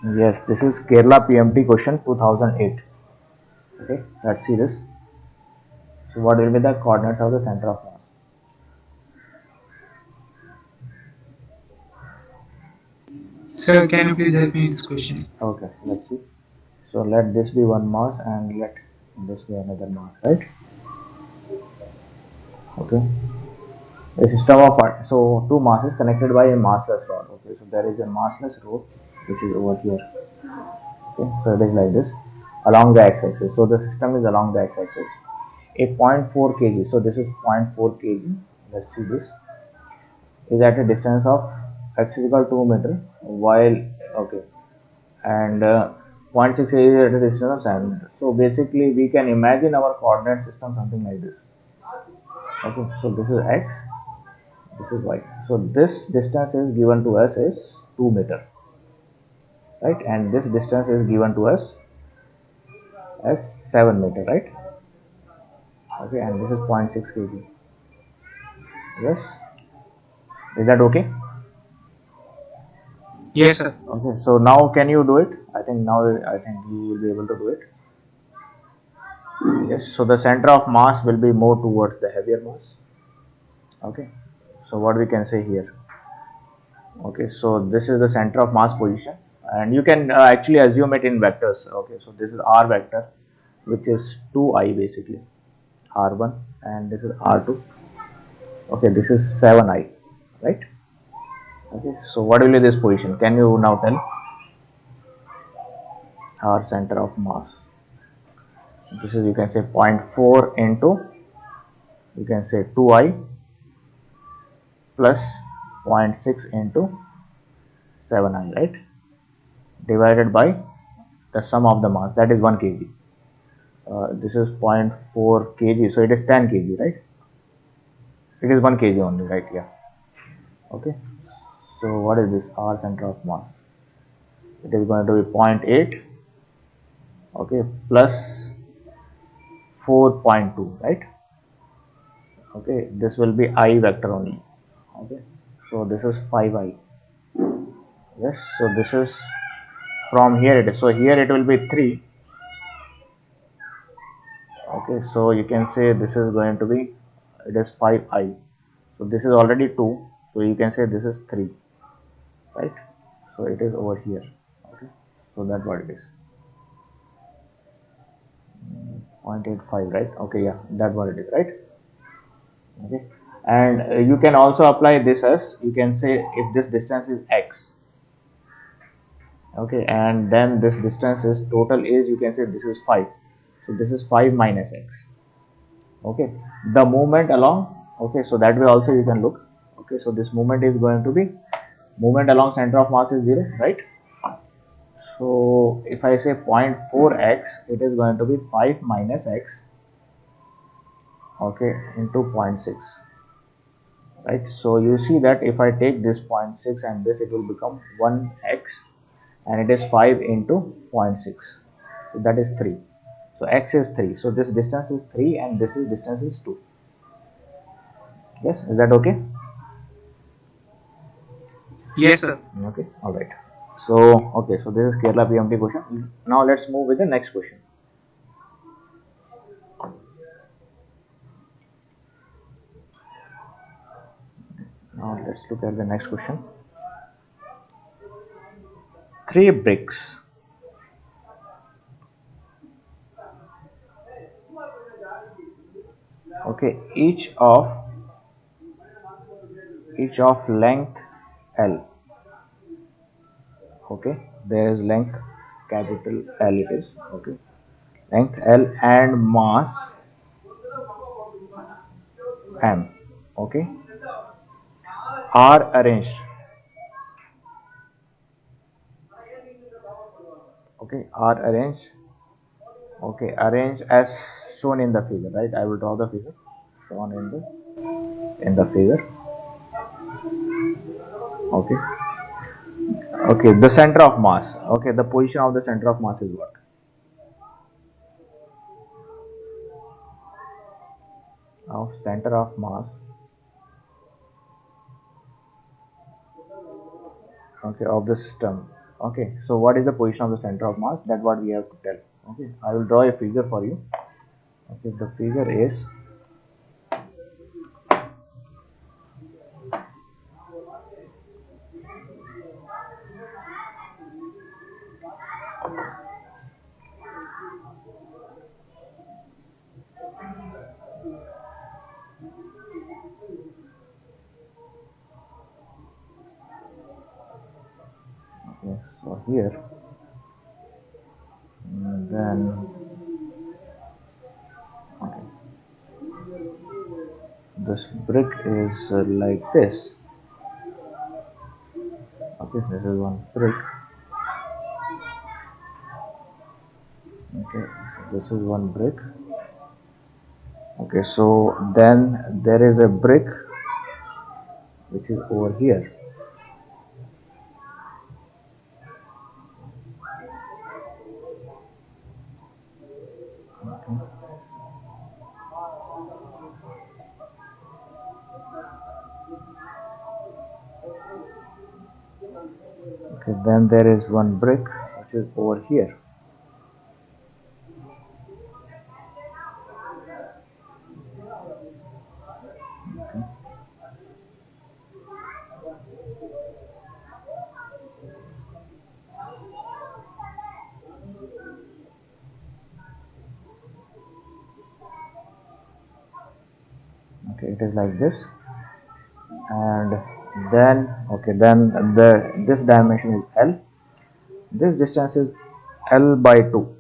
Yes, this is Kerala PMT question 2008. Okay, let's see this. So, what will be the coordinates of the center of mass? Sir, can you please help me in this question? Okay, let's see. So, let this be one mass and let this be another mass, right? Okay. A system of so two masses connected by a massless rod. Okay, so there is a massless rod which is over here. Okay, so it is like this along the x-axis. So the system is along the x-axis. A zero point 0.4 kg. So this is 0.4 kg. Let's see this is at a distance of x is equal to 2 meter. While okay, and zero point 0.6 kg is at a distance of 7 meter. So basically, we can imagine our coordinate system something like this. Okay, so this is x, this is y. So this distance is given to us is 2 meter, right? And this distance is given to us as 7 meter, right? Okay, and this is zero point 0.6 kg. Yes, is that okay? Yes, sir. Okay, so now can you do it? I think you will be able to do it. Yes, so the center of mass will be more towards the heavier mass. Okay, so what we can say here? Okay, so this is the center of mass position, and you can actually assume it in vectors. Okay, so this is r vector, which is 2i basically, r1, and this is r2. Okay, this is 7i, right? Okay, so what will be this position? Can you now tell? Our center of mass. This is, you can say, zero point 0.4 into, you can say, 2i plus 0.6 into 7i, right? Divided by the sum of the mass, that is 1 kg. This is 0.4 kg, so it is 10 kg, right? It is 1 kg only, right? Yeah. Okay. So what is this? R center of mass. It is going to be zero point 0.8. Okay, plus 4.2, right? Okay, this will be I vector only. Okay, so this is 5i. Yes, so this is from here it is. So here it will be 3. Okay, so you can say this is going to be, it is 5i. So this is already 2. So you can say this is 3, right? So it is over here. Okay, so that's what it is. 0.85, right? Okay, yeah, that's what it is, right? Okay, and you can also apply this as, you can say, if this distance is x, okay, and then this distance is total is, you can say, this is 5. So this is 5 minus x. Okay, the movement along, okay, so that way also you can look. Okay, so this movement is going to be, movement along center of mass is 0, right? So if I say 0.4x, it is going to be 5 minus x, okay, into zero point 0.6, right? So you see that if I take this 0.6 and this, it will become 1x, and it is 5 into 0.6, so that is 3. So x is 3, so this distance is 3 and this is distance is 2. Yes, is that okay? Yes, sir. Okay, all right. So okay, so this is Kerala PMT question. Now let's move with the next question. Now let's look at the next question. Three bricks, okay, each of length L. Okay, there is length, capital L it is. Okay, length L and mass M. Okay, are arranged. Okay, are arranged. Okay, arranged as shown in the figure, right? I will draw the figure shown in the figure. Okay, okay, the center of mass. Okay, the position of the center of mass is what? Of center of mass. Okay, of the system. Okay, so what is the position of the center of mass? That's what we have to tell. Okay, I will draw a figure for you. Okay, the figure is, okay, so here, then, okay, this brick is like this. Okay, this is one brick. Okay, so this is one brick. Okay, so then there is a brick which is over here. Okay, then there is one brick which is over here. Okay, it is like this, and then okay, then this dimension is L. This distance is L by 2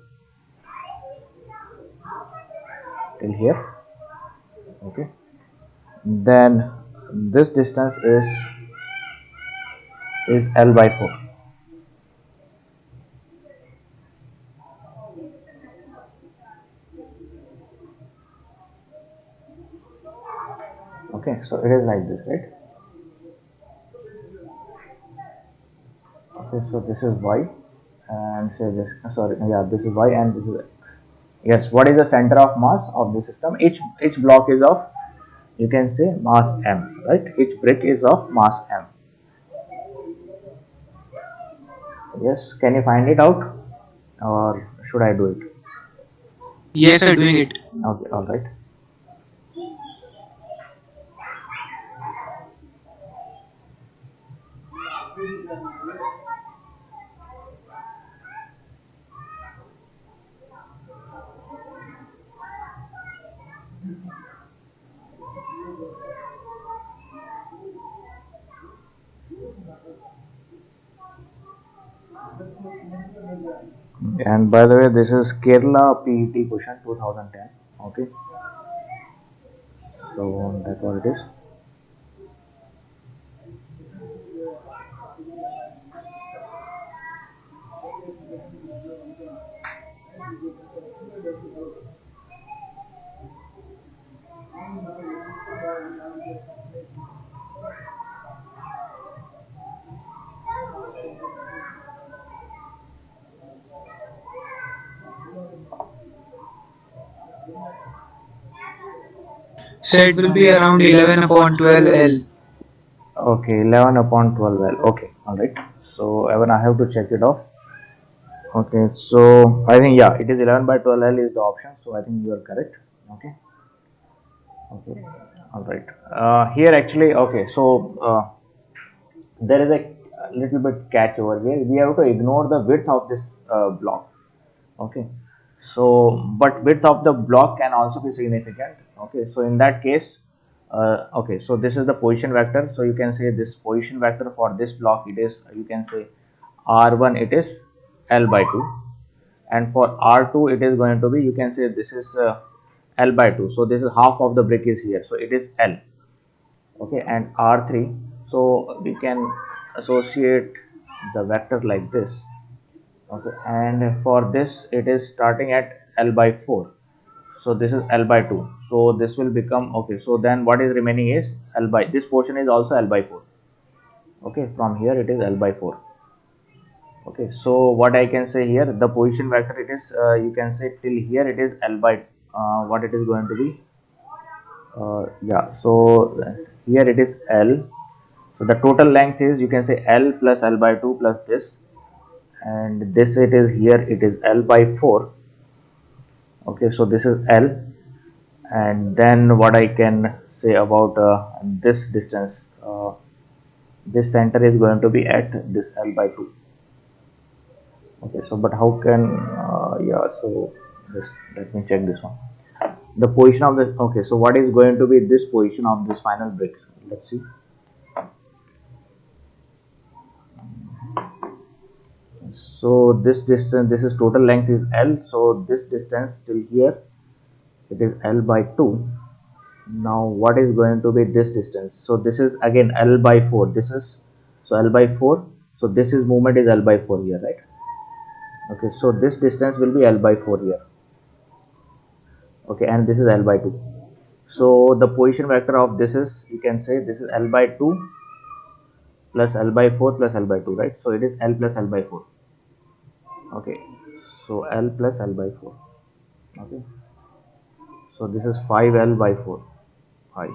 till here. Okay, then this distance is L by 4. Okay, so it is like this, right? Okay, so this is Y, and say this, sorry, yeah, this is Y and this is X. Yes, what is the center of mass of the system? Each block is of, you can say, mass m, right? Each brick is of mass m. Yes, can you find it out, or should I do it? Yes, sir, doing it. Okay, all right. And by the way, this is Kerala PET question 2010. Okay, so that's what it is. So it will be around 11 upon 12 L. Okay, 11 upon 12 L. Okay, all right. So Evan, I have to check it off. Okay, so I think, yeah, it is 11 by 12 L is the option. So I think you are correct. Okay. Okay. All right. Here actually, okay. So there is a little bit catch over here. We have to ignore the width of this block. Okay. So, but width of the block can also be significant. Okay. So in that case, okay. So this is the position vector. So you can say this position vector for this block, it is, you can say, R1, it is L by 2, and for R2 it is going to be, you can say, this is L by 2. So this is half of the brick is here, so it is L. Okay, and R3, so we can associate the vector like this. Okay, and for this it is starting at L by 4, so this is L by 2, so this will become, okay, so then what is remaining is L by, this portion is also L by 4. Okay, from here it is L by 4. Okay, so what I can say here, the position vector, it is, you can say, till here it is L by, what it is going to be, yeah, so here it is L, so the total length is, you can say, L plus L by 2 plus this, and this it is here, it is L by 4. Okay, so this is L, and then what I can say about this distance, this center is going to be at this L by 2. Okay, so but how can yeah, so just let me check this one, the position of the, okay, so what is going to be this position of this final brick, let's see. So this distance, this is total length is L, so this distance till here it is L by 2. Now what is going to be this distance? So this is again L by 4, this is, so L by 4, so this is movement is L by 4 here, right? Okay, so this distance will be L by 4 here. Okay, and this is L by 2. So the position vector of this is, you can say this is L by 2 plus L by 4 plus L by 2, right? So it is L plus L by 4. Okay, so L plus L by 4. Okay, so this is 5L by 4. 5.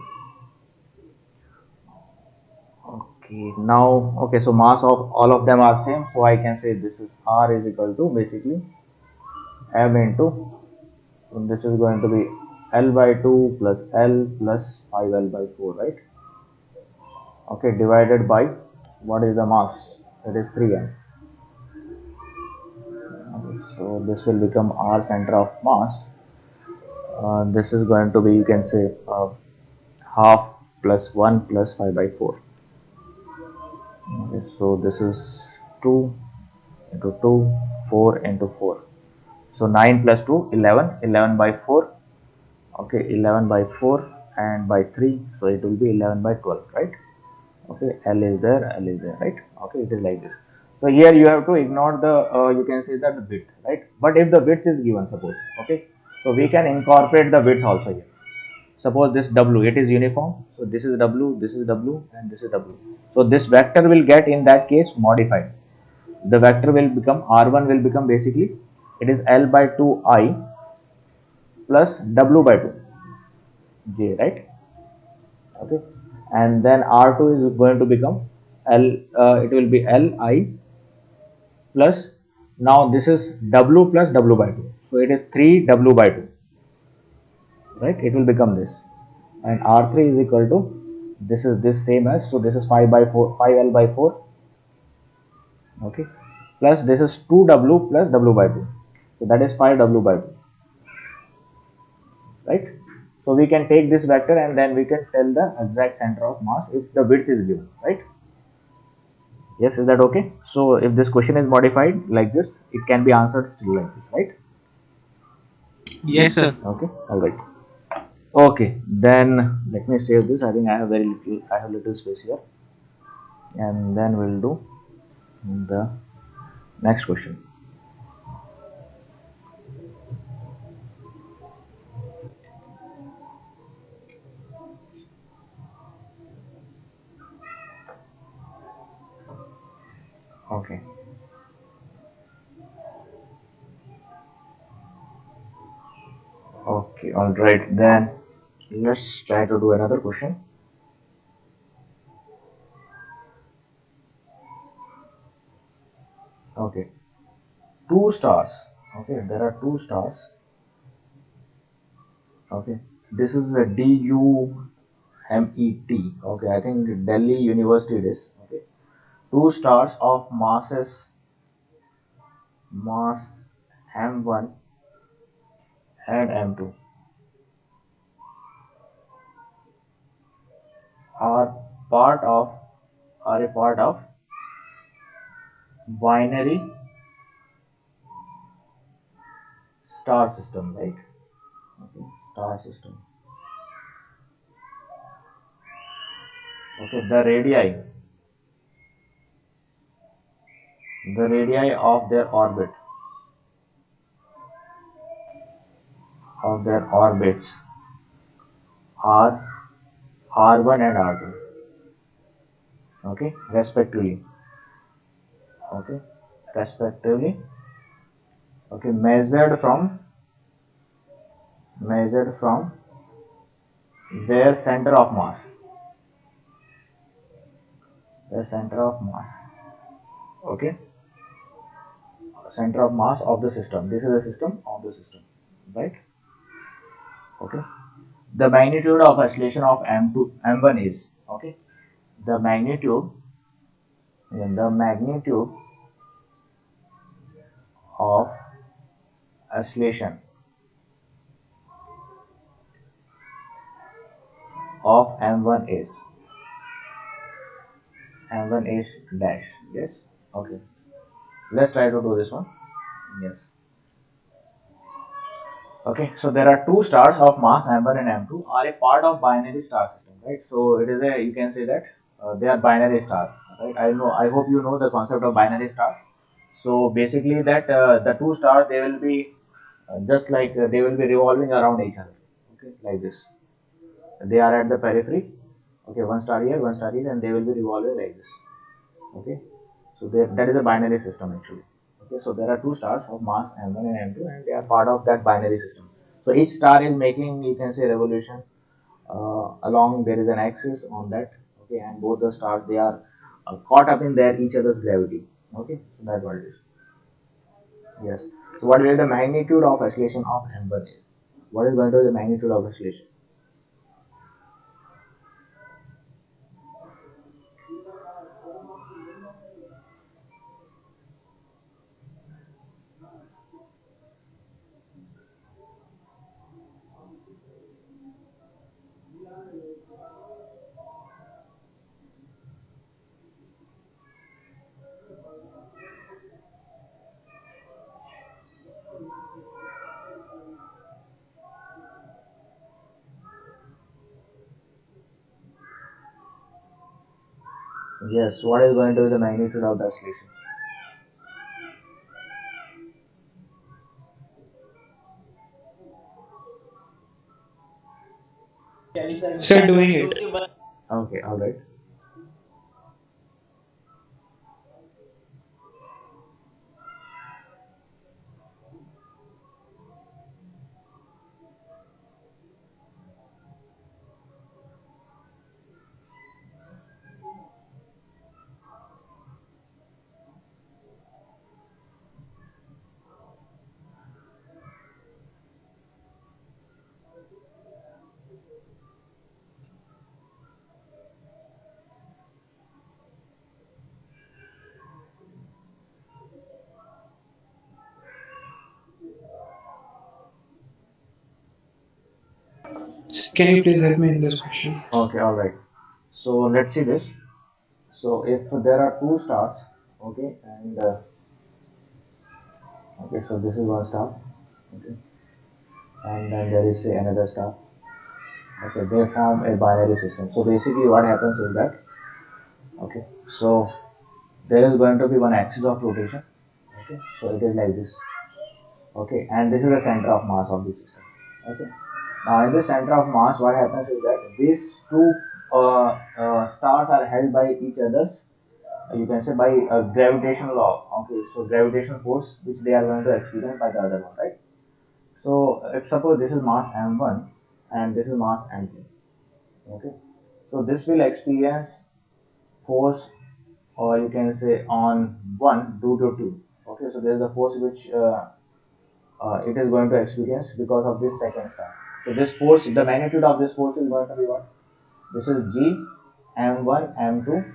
Okay, now, okay, so mass of all of them are same, so I can say this is R is equal to basically M into, so this is going to be L by 2 plus L plus 5L by 4, right? Okay, divided by what is the mass? It is 3M. Okay, so this will become R center of mass. This is going to be, you can say, half plus 1 plus 5 by 4. Okay, so this is 2 into 2, 4 into 4. So 9 plus 2, 11, 11 by 4. Okay, 11 by 4 and by 3. So it will be 11 by 12, right? Okay, L is there, L is there, right? Okay, it is like this. So here you have to ignore the, you can say that the width, right? But if the width is given, suppose, okay, so we can incorporate the width also here. Suppose this W, it is uniform. So this is W, this is W, and this is W. So this vector will get in that case modified. The vector will become, R1 will become basically, it is L by 2I plus W by 2, J, right? Okay, and then R2 is going to become L, it will be Li plus, now this is W plus W by 2. So it is 3W by 2, right? It will become this, and R3 is equal to, this is this same as, so this is 5 by 4, 5L by 4, okay, plus this is 2W plus W by 2, so that is 5W by 2, right? So we can take this vector and then we can tell the exact center of mass if the width is given, right? Yes, is that okay? So if this question is modified like this, it can be answered still like this, right? Yes, sir. Okay, all right. Okay, then let me save this. I think I have very little, I have little space here, and then we'll do the next question. Okay. Okay, all right. Then let's try to do another question. Okay, two stars. Okay, there are two stars. Okay, this is a DUMET. Okay, I think Delhi University it is. Okay, two stars of mass M1 and M2 are part of, are a part of binary star system, right? Okay, star system. Okay, the radii of their orbits are R1 and R2. Okay, respectively. Okay, respectively. Okay, measured from their center of mass. Their center of mass. Okay, center of mass of the system. This is the system of the system, right? Okay. The magnitude of oscillation of M1 is, okay, the magnitude of oscillation of M1 is dash. Yes. Okay. Let's try to do this one. Yes. Okay, so there are two stars of mass M1 and M2 are a part of binary star system, right? So it is a, you can say that they are binary star, right? I hope you know the concept of binary star. So basically that the two stars, they will be just like they will be revolving around each other, okay, like this. They are at the periphery, okay, one star here, and they will be revolving like this, okay. So that is a binary system actually. Okay, so there are two stars of mass M1 and M2, and they are part of that binary system. So each star is making, you can say, revolution along, there is an axis on that, okay, and both the stars, they are caught up in their each other's gravity. Okay, so that's what it is. Yes. So what is the magnitude of oscillation of M1 is? What is going to be the magnitude of oscillation? Yes. What is going to be the magnitude of the oscillation? Sir, doing it. Okay. All right. Can you please help me in this question? Okay. All right. So let's see this. So if there are two stars, okay, and okay, so this is one star, okay, and then there is say another star, okay, they form a binary system. So basically, what happens is that, okay, so there is going to be one axis of rotation, okay, so it is like this, okay, and this is the center of mass of the system, okay. Now in the center of mass, what happens is that these two stars are held by each other's, you can say, by a gravitational law, okay, so gravitational force which they are going to experience by the other one, right? So if suppose this is mass m1 and this is mass m2, okay, so this will experience force, or you can say on one due to two, okay, so there is a force which it is going to experience because of this second star. So this force, the magnitude of this force is going to be what? This is g m1 m2,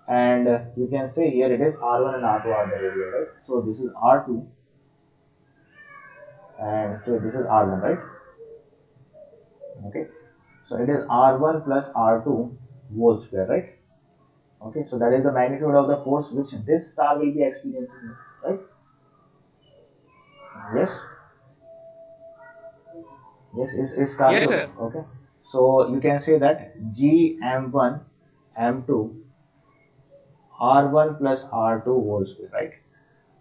and you can say here it is r1 and r2 are the area, right? So this is r2, and so this is r1, right? Okay, so it is r1 plus r2 whole square, right? Okay, so that is the magnitude of the force which this star will be experiencing, right? Yes, yes, is star Yes, clear? sir. Okay, so you can say that g m1 m2 r1 plus r2 whole square, right?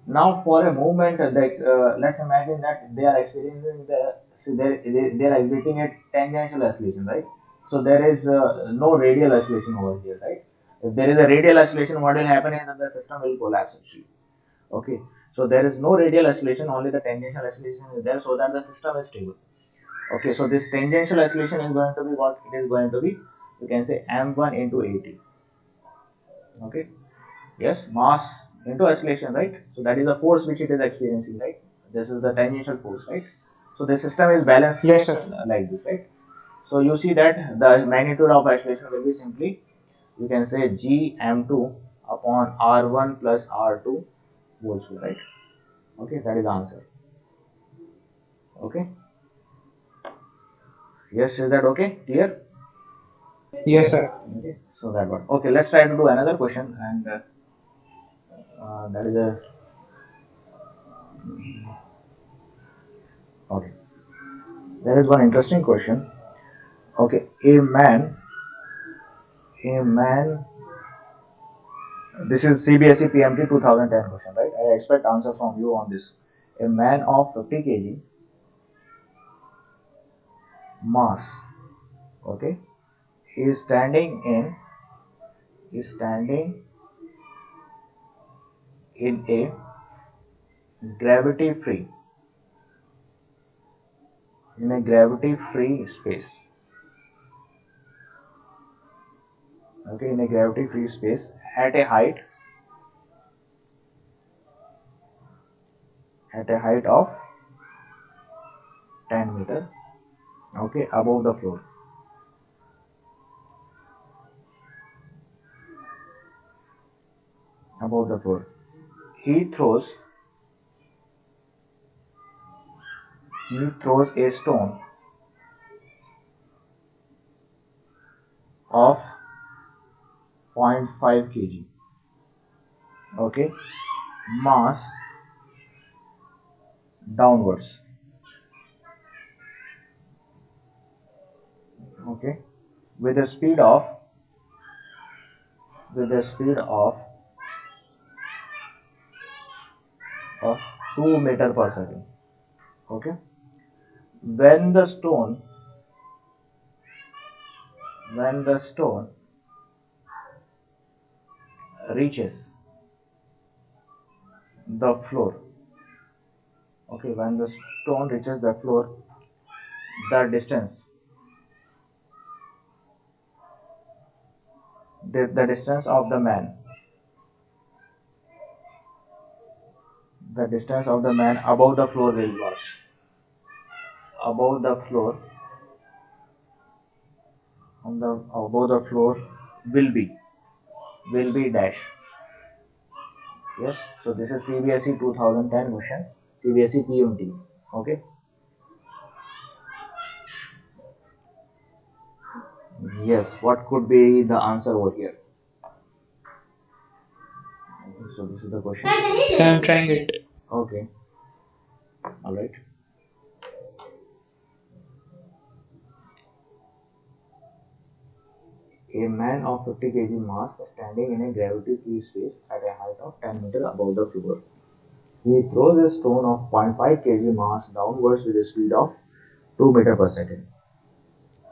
Now for a moment, like let's imagine that they are experiencing the, so they are exhibiting a tangential oscillation, right? So there is no radial oscillation over here, right? If there is a radial oscillation, what will happen is that the system will collapse actually. Okay, so there is no radial oscillation, only the tangential oscillation is there, so that the system is stable. Okay, so this tangential oscillation is going to be what it is going to be. You can say m1 into at. Okay, yes, mass into acceleration, right? So that is the force which it is experiencing, right? This is the tangential force, right? So the system is balanced Yes, sir. like this, right? So you see that the magnitude of acceleration will be simply, you can say g m2 upon r1 plus r2 whole square, right? Okay, that is the answer. Okay. Yes, is that okay? Clear? Yes, sir. Okay. So that one. Okay, let's try to do another question, and that is a okay. There is one interesting question. Okay, a man. This is CBSE PMT 2010 question, right? I expect answer from you on this. A man of 50 kg mass, okay, is standing in a gravity free space, okay, in a gravity free space at a height of 10 meter, okay, above the floor. He throws a stone of 0.5 kg, okay, mass downwards, okay, with a speed of 2 meter per second, okay. when the stone when the stone reaches the floor, okay, when the stone reaches the floor, the distance the distance of the man above the floor will what? Above the floor, above the floor will be dash. Yes, so this is CBSE 2010 question, CBSE PMT. Okay. Yes, what could be the answer over here? Okay, so this is the question. So I'm trying it. Okay, all right. A man of 50 kg mass standing in a gravity-free space at a height of 10 meter above the floor. He throws a stone of 0.5 kg mass downwards with a speed of 2 meter per second.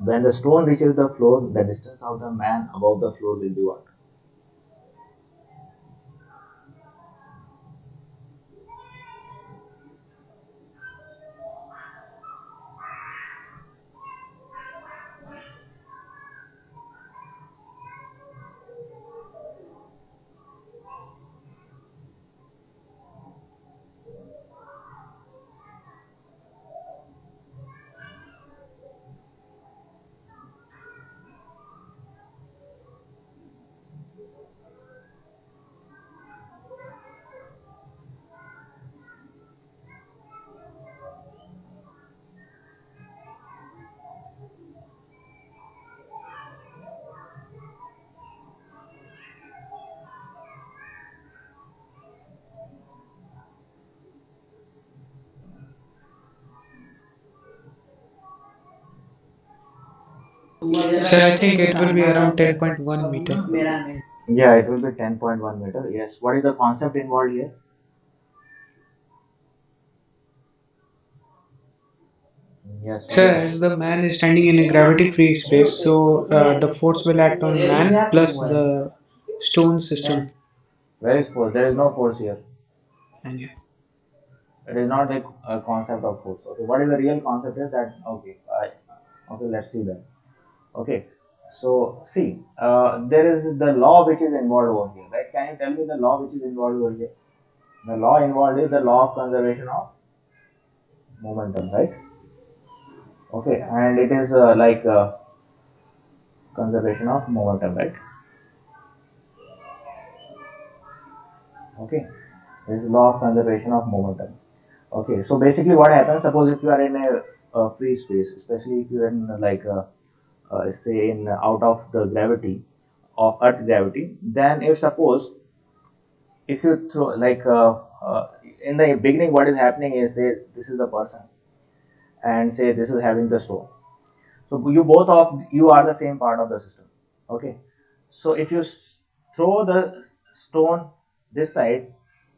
When the stone reaches the floor, the distance of the man above the floor will be what? So I think it will be around 10.1 meter. Yeah, it will be 10.1 meter. Yes. What is the concept involved here? Yes. So as the man is standing in a gravity-free space, so the force will act on man plus the stone system. Where is force? There is no force here. And yeah. It is not a concept of force. Okay. What is the real concept is that? Okay. Okay. Let's see that. Okay. So see, there is the law which is involved over here, right? Can can you tell me the law which is involved over here? The law involved is the law of conservation of momentum, right? Okay, and it is conservation of momentum, right? Okay, this is law of conservation of momentum. Okay, so basically what happens, suppose if you are in a free space, especially if you are in say in out of the gravity of Earth's gravity, then if suppose if you throw in the beginning, what is happening is, say this is the person and say this is having the stone. So you both of you are the same part of the system. Okay, so if you throw the stone this side,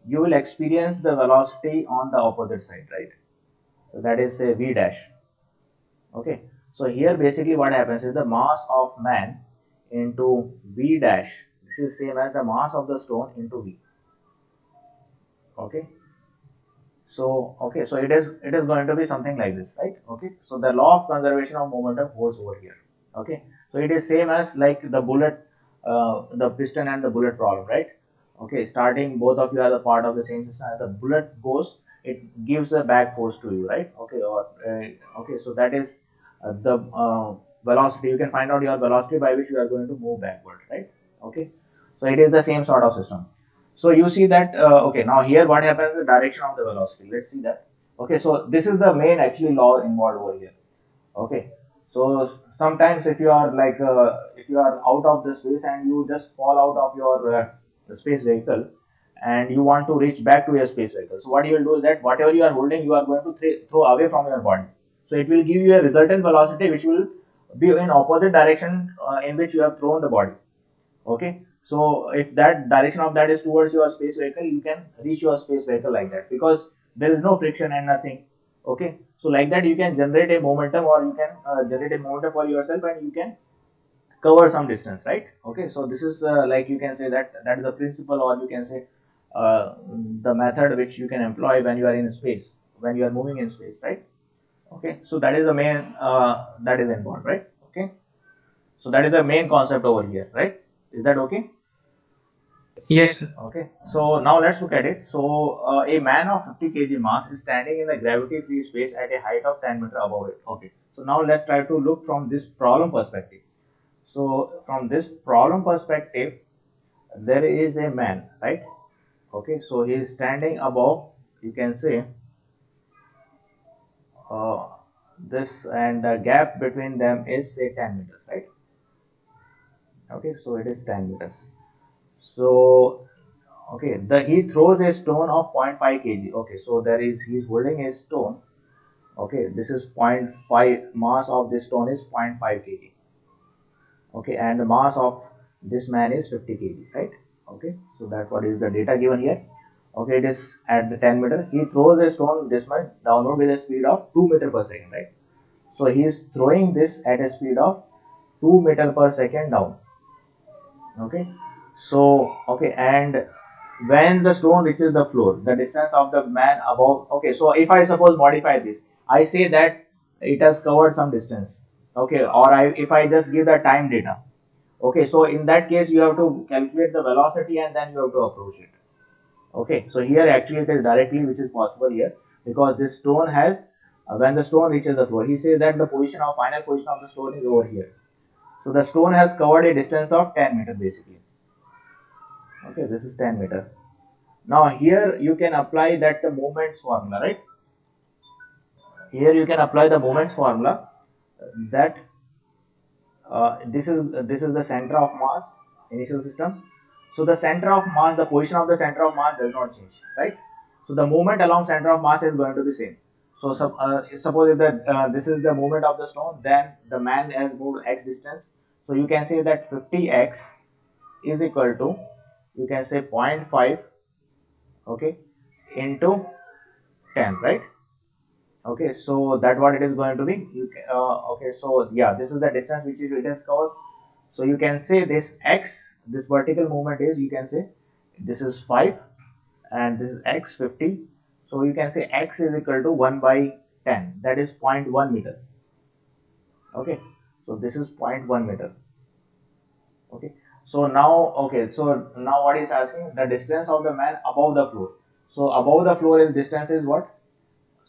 you will experience the velocity on the opposite side, right? So that is say v dash. Okay, so here basically what happens is the mass of man into v dash. This is same as the mass of the stone into v. Okay, so it is going to be something like this, right? Okay, so the law of conservation of momentum holds over here. Okay, so it is same as like the bullet, the piston and the bullet problem, right? Okay, starting both of you are the part of the same system. As the bullet goes, it gives a back force to you, right? Okay, or okay, so that is the velocity. You can find out your velocity by which you are going to move backward, right? Okay, so it is the same sort of system. So you see that okay, now here what happens, the direction of the velocity, let's see that. Okay, so this is the main actually law involved over here. Okay, so sometimes if you are if you are out of the space and you just fall out of your space vehicle and you want to reach back to your space vehicle, so what you will do is that whatever you are holding, you are going to throw away from your body. So it will give you a resultant velocity which will be in opposite direction in which you have thrown the body. Okay, so if that direction of that is towards your space vehicle, you can reach your space vehicle like that, because there is no friction and nothing. Okay, so like that you can generate a momentum, or you can generate a momentum for yourself, and you can cover some distance, right? Okay, so this is like you can say that that is the principle, or you can say uh, the method which you can employ when you are in space, when you are moving in space, right? Okay, so that is the main that is involved, right? Okay, so that is the main concept over here, right? Is that okay? Yes, sir. Okay, so now let's look at it. So a man of 50 kg mass is standing in the gravity-free space at a height of 10 meter above it. Okay, so now let's try to look from this problem perspective. So from this problem perspective, there is a man, right? Okay, so he is standing above, you can say, uh, this, and the gap between them is say 10 meters, right? Okay, so it is 10 meters. So okay, he throws a stone of 0.5 kg. Okay, so there is, he is holding a stone. Okay, this is 0.5, mass of this stone is 0.5 kg. Okay, and the mass of this man is 50 kg, right? Okay, so that what is the data given here. Okay, it is at the 10 meter. He throws a stone this much downward with a speed of 2 meter per second, right? So he is throwing this at a speed of 2 meter per second down. Okay, so okay, and when the stone reaches the floor, the distance of the man above. Okay, so if I suppose modify this, I say that it has covered some distance. Okay, or if I just give the time data. Okay, so in that case you have to calculate the velocity and then you have to approach it. Okay, so here actually it is directly which is possible here, because this stone has when the stone reaches the floor, he says that the final position of the stone is over here. So the stone has covered a distance of 10 meter basically. Okay, this is 10 meter. Now here you can apply that the moments formula, right? Here you can apply the moments formula, that this is the center of mass, initial system. So the center of mass, the position of the center of mass does not change, right? So the movement along center of mass is going to be same. So suppose if this is the movement of the stone, then the man has moved x distance. So you can say that 50x is equal to, you can say 0.5, okay, into 10, right? Okay, so that what it is going to be. Okay, so yeah, this is the distance which it has covered. So you can say this x, this vertical movement is, you can say this is 5 and this is x 50. So you can say x is equal to 1 by 10, that is 0.1 meter. Okay, so this is 0.1 meter. Okay, So now, okay, so now what is asking? The distance of the man above the floor. So above the floor is distance is what?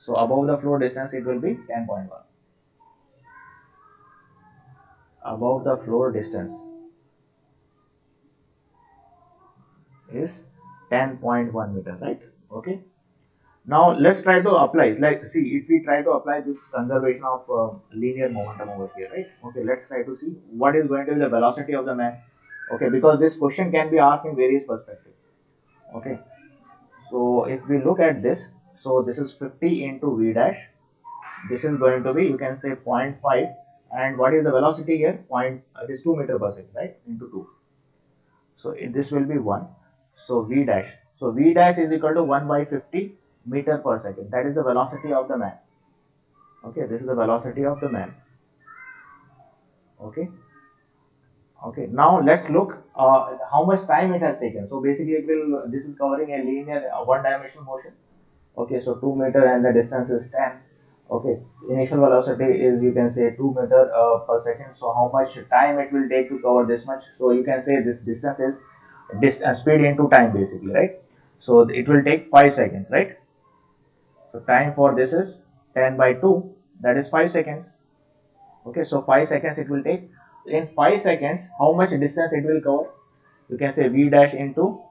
So above the floor distance it will be 10.1. Above the floor distance is 10.1 meter, right? Okay. Now let's try to apply, like, see, if we try to apply this conservation of linear momentum over here, right? Okay, let's try to see what is going to be the velocity of the man. Okay, because this question can be asked in various perspectives. Okay, so if we look at this, so this is 50 into v dash. This is going to be, you can say, 0.5, and what is the velocity here? It is 2 meter per second, right? Into 2. So this will be 1. So v dash. So v dash is equal to 1 by 50 meter per second. That is the velocity of the man. Okay, this is the velocity of the man. Okay. Okay. Now let's look how much time it has taken. So basically, it will. This is covering a linear one-dimensional motion. Okay. So 2 meter and the distance is 10. Okay. Initial velocity is, you can say, 2 meter per second. So how much time it will take to cover this much? So you can say this distance is speed into time, basically, right? So it will take 5 seconds, right? So time for this is 10 by 2, that is 5 seconds. Okay, so 5 seconds it will take. In 5 seconds, how much distance it will cover? You can say v dash into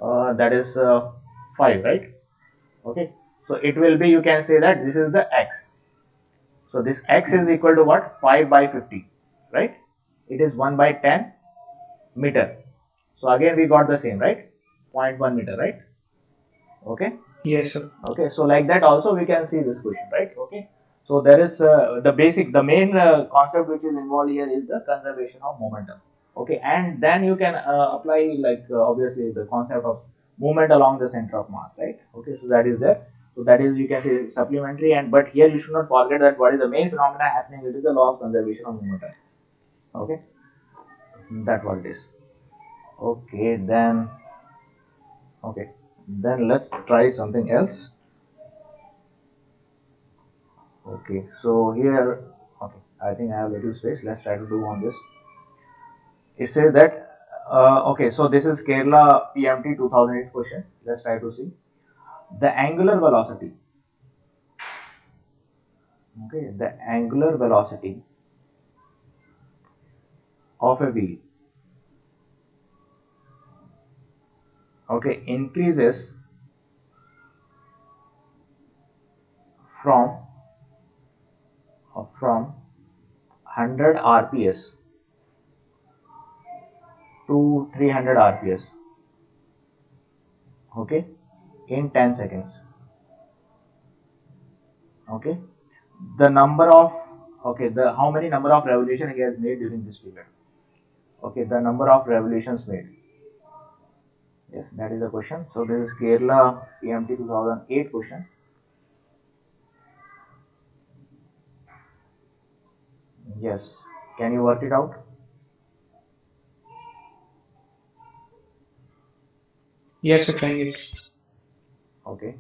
that is 5, right? Okay, so it will be, you can say that this is the x. So this x is equal to what? 5 by 50, right? It is 1 by 10 meter. So again we got the same, right? 0.1 meter, right? Okay. Yes, sir. Okay, so like that also we can see this question, right? Okay, so there is the main concept which is involved here is the conservation of momentum. Okay, and then you can apply, like, obviously the concept of movement along the center of mass, right? Okay, so that is there. So that is, you can say, supplementary, and but here you should not forget that what is the main phenomena happening. It is the law of conservation of momentum. Okay, that what it is. Okay, then, okay, then let's try something else. Okay, so here, okay, I think I have little space. Let's try to do on this. It says that, okay, so this is Kerala PMT 2008 question. Let's try to see the angular velocity. Okay, the angular velocity of a wheel, okay, increases from from 100 RPS to 300 RPS. Okay, in 10 seconds. Okay, the number of, okay, the how many number of revolution he has made during this period. Okay, the number of revolutions made. Yes, that is the question. So this is Kerala PMT 2008 question. Yes, can you work it out? Yes, sir. Trying it. Okay.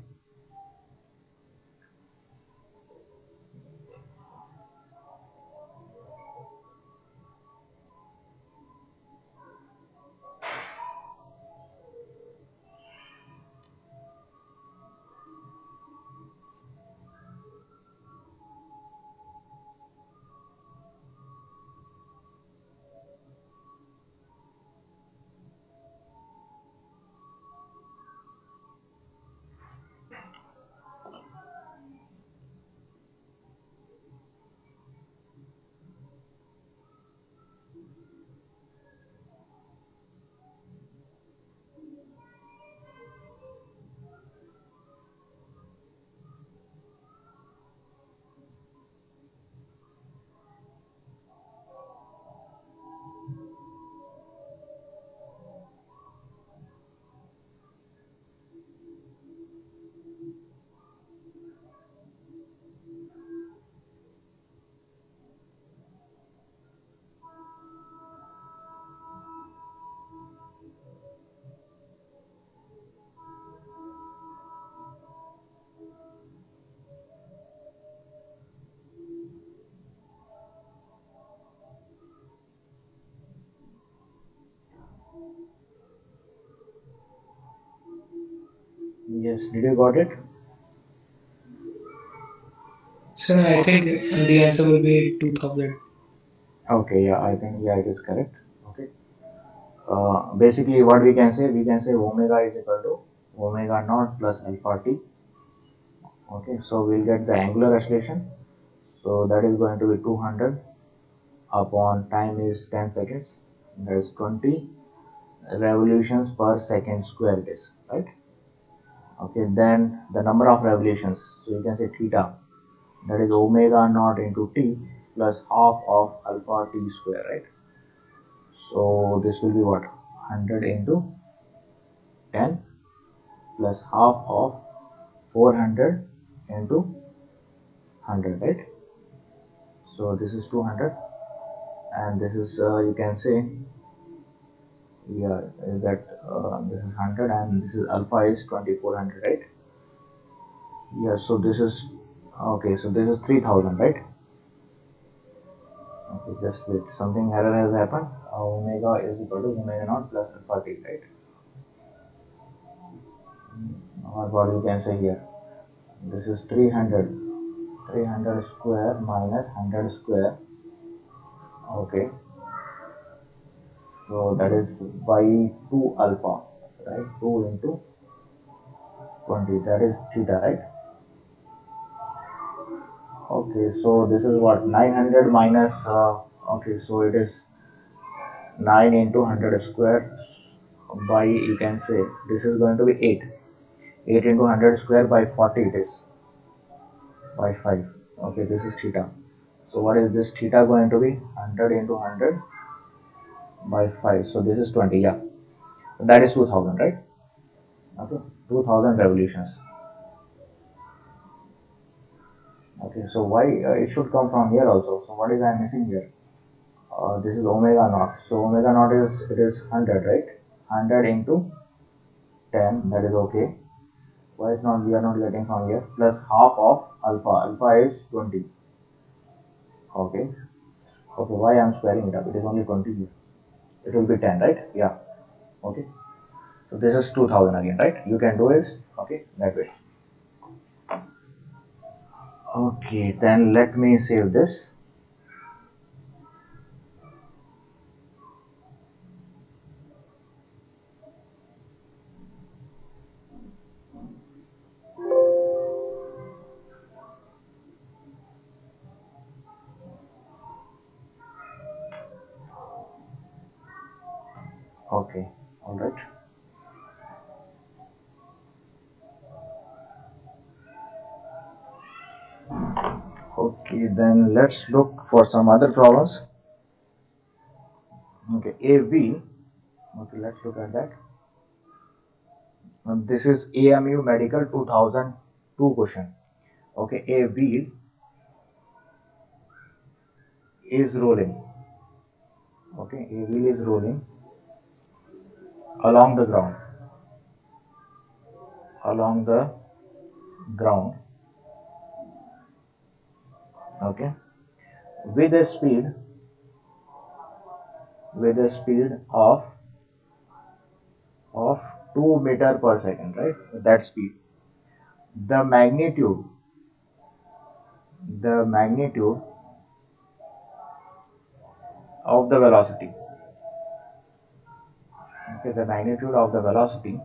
Yes, did you got it? So I think the answer will be 2000. Okay, yeah, I think yeah, it is correct. Okay. Basically, what we can say omega is equal to omega naught plus alpha t. Okay, so we'll get the angular acceleration. So that is going to be 200 upon time is 10 seconds. That is 20 revolutions per second square. It is right. Okay, then the number of revolutions. So you can say theta. That is omega naught into t plus half of alpha t square. Right. So this will be what? 100 into 10 plus half of 400 into 100, right? So this is 200 and this is you can say yeah that this is 100 and this is alpha is 2400, right? Yeah, so this is okay, so this is 3000, right? Okay, just wait, something error has happened. Omega is equal to omega naught plus alpha t, right? Or what you can say here, this is 300 square minus 100 square. Okay, so that is by 2 alpha, right? 2 into 20, that is theta, right? Okay, so this is what 900 minus okay, so it is 9 into 100 square by you can say this is going to be 8 into 100 square by 40, it is by 5. Okay, this is theta. So what is this theta going to be? 100 into 100 by 5, so this is 20. Yeah, that is 2000, right? Okay, 2000 revolutions. Okay, so why it should come from here also? So what is I missing here? This is omega naught. So omega naught is it is 100, right? 100 into 10, that is okay. Why is not we are not getting from here? Plus half of alpha. Alpha is 20. Okay. Okay. Why I am squaring it up? It is only 20 here. It will be 10, right? Yeah. Okay. So this is 2000 again, right? You can do it. Okay, that way. Okay, then let me save this. Okay. All right. Okay, then let's look for some other problems. Okay, a wheel. Okay, let's look at that. This is AMU Medical 2002 question. Okay, a wheel is rolling. Okay, a wheel is rolling along the ground. Along the ground. Okay, with a speed of 2 meter per second. Right, that speed. The magnitude of the velocity. Okay, the magnitude of the velocity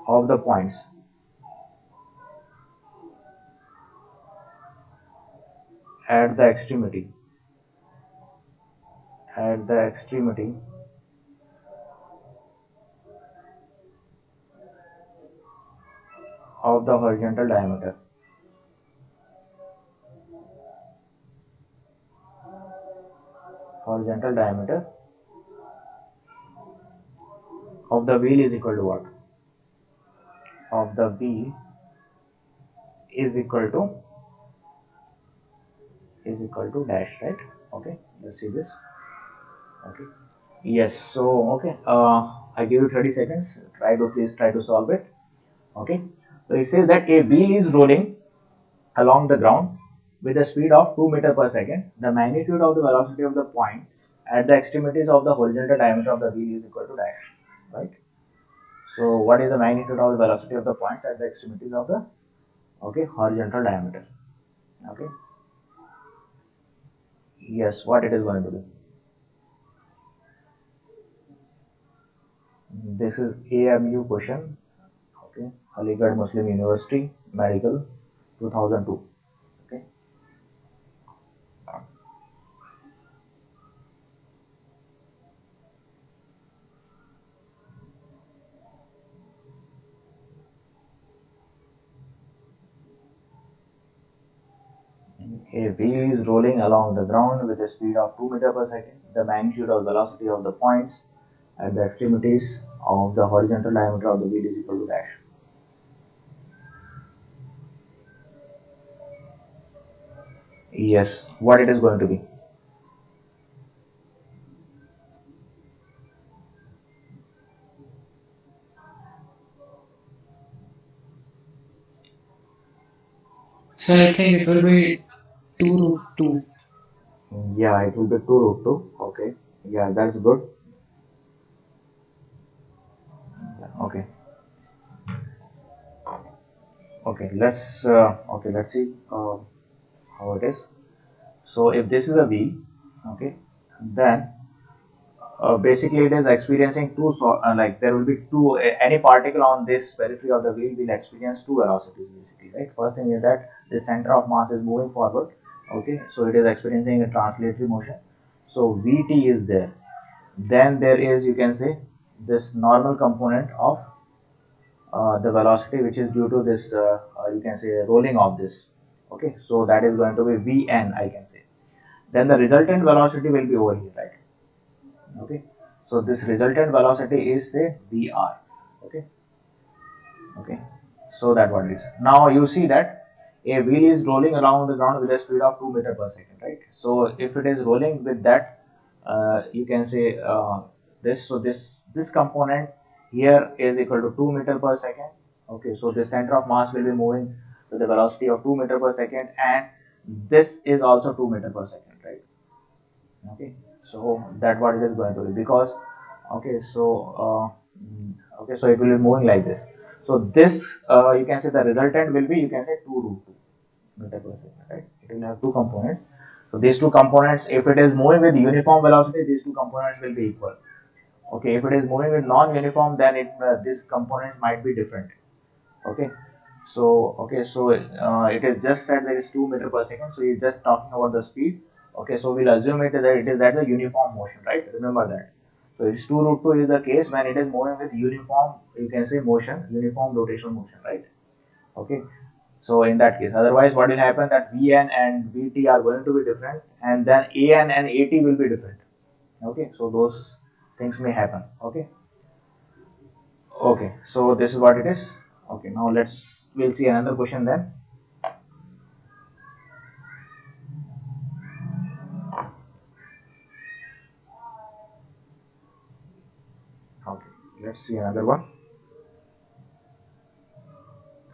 of the points at the extremity at the extremity of the horizontal diameter of the wheel is equal to what? Of the wheel is equal to dash, right? Okay, let's see this. Okay, yes, so okay, I give you 30 seconds, please try to solve it. Okay, so it says that a wheel is rolling along the ground with a speed of 2 meter per second. The magnitude of the velocity of the points at the extremities of the horizontal diameter of the wheel is equal to dash, right? So what is the magnitude of the velocity of the points at the extremities of the horizontal diameter? Okay. Yes, what it is going to be? This is AMU question. Okay. Aligarh Muslim University Medical 2002. Okay. A wheel is rolling along the ground with a speed of 2 meters per second. The magnitude of velocity of the points at the extremities of the horizontal diameter of the wheel is equal to dash. Yes, what it is going to be? So I think it will be 2 root 2. Yeah, it will be 2 root 2. Okay. Yeah, that's good. Yeah, okay. Let's see how it is. So if this is a wheel, okay, then basically it is experiencing like there will be two any particle on this periphery of the wheel will experience two velocities basically, right? First thing is that the center of mass is moving forward, okay, so it is experiencing a translatory motion. So Vt is there. Then there is, you can say, this normal component of the velocity which is due to this you can say rolling of this, okay, so that is going to be Vn, I can say. Then the resultant velocity will be over here, right? Okay, so this resultant velocity is say Vr. Okay, okay, so that what it is. Now you see that a wheel is rolling along the ground with a speed of 2 meter per second, right? So if it is rolling with that, you can say this. So this component here is equal to 2 meter per second. Okay, so the center of mass will be moving with the velocity of 2 meter per second, and this is also 2 meter per second, right? Okay, so that what it is going to be, because okay, so okay, so it will be moving like this. So this you can say the resultant will be, you can say, 2 root 2 meter per second, right? It will have two components. So these two components, if it is moving with uniform velocity, these two components will be equal. Okay, if it is moving with non-uniform, then this component might be different. Okay, so it is just said that it's 2 meter per second, so you're just talking about the speed. Okay, so we'll assume it is at the uniform motion, right? Remember that. So it's 2 root 2 is the case when it is moving with uniform, you can say, motion, uniform rotational motion, right? Okay, so in that case, otherwise what will happen, that Vn and Vt are going to be different, and then An and At will be different. Okay, so those things may happen. Okay, okay, so this is what it is. Okay, now we'll see another question then. Okay, let's see another one.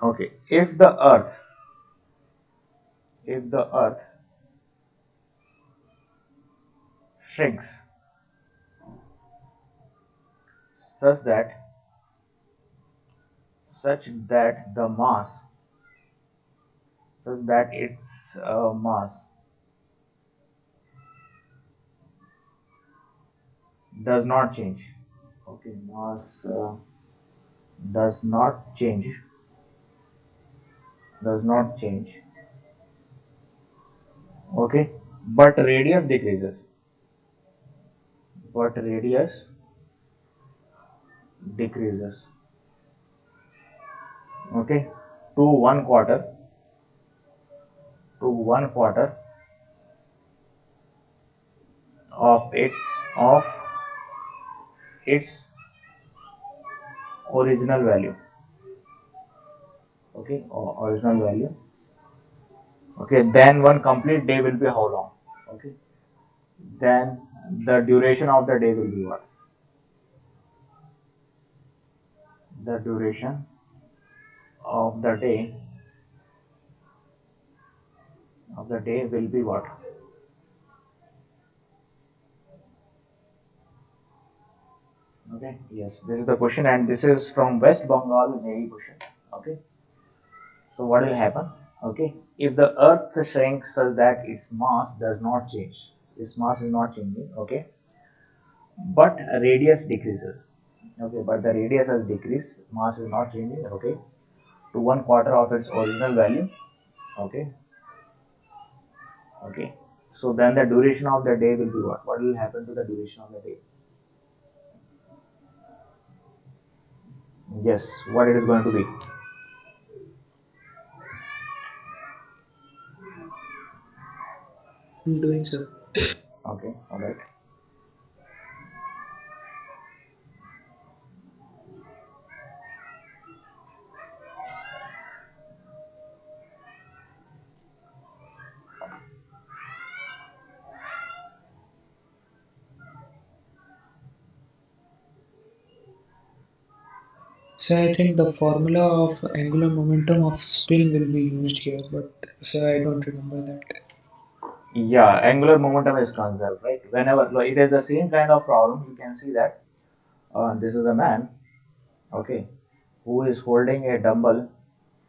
Okay, if the earth shrinks such that the mass such that its mass does not change. Okay, mass does not change does not change. Okay, but radius decreases. But radius decreases. Okay, to one quarter of its original value. Okay, original value. Okay, then one complete day will be how long? Okay, then the duration of the day will be what? The duration of the day will be what? Okay, yes, this is the question, and this is from West Bengal Navy question. Okay, so what will happen? Okay, if the Earth shrinks such that its mass does not change, its mass is not changing. Okay, but radius decreases. Okay, but the radius has decreased, mass is not changing. Okay, to one quarter of its original value. Okay, okay. So then the duration of the day will be what? What will happen to the duration of the day? Yes, what it is going to be? I'm doing, sir. Okay, all right. So I think the formula of angular momentum of spin will be used here, but sir, I don't remember that. Yeah, angular momentum is conserved, right? Whenever it is the same kind of problem, you can see that this is a man, okay, who is holding a dumbbell,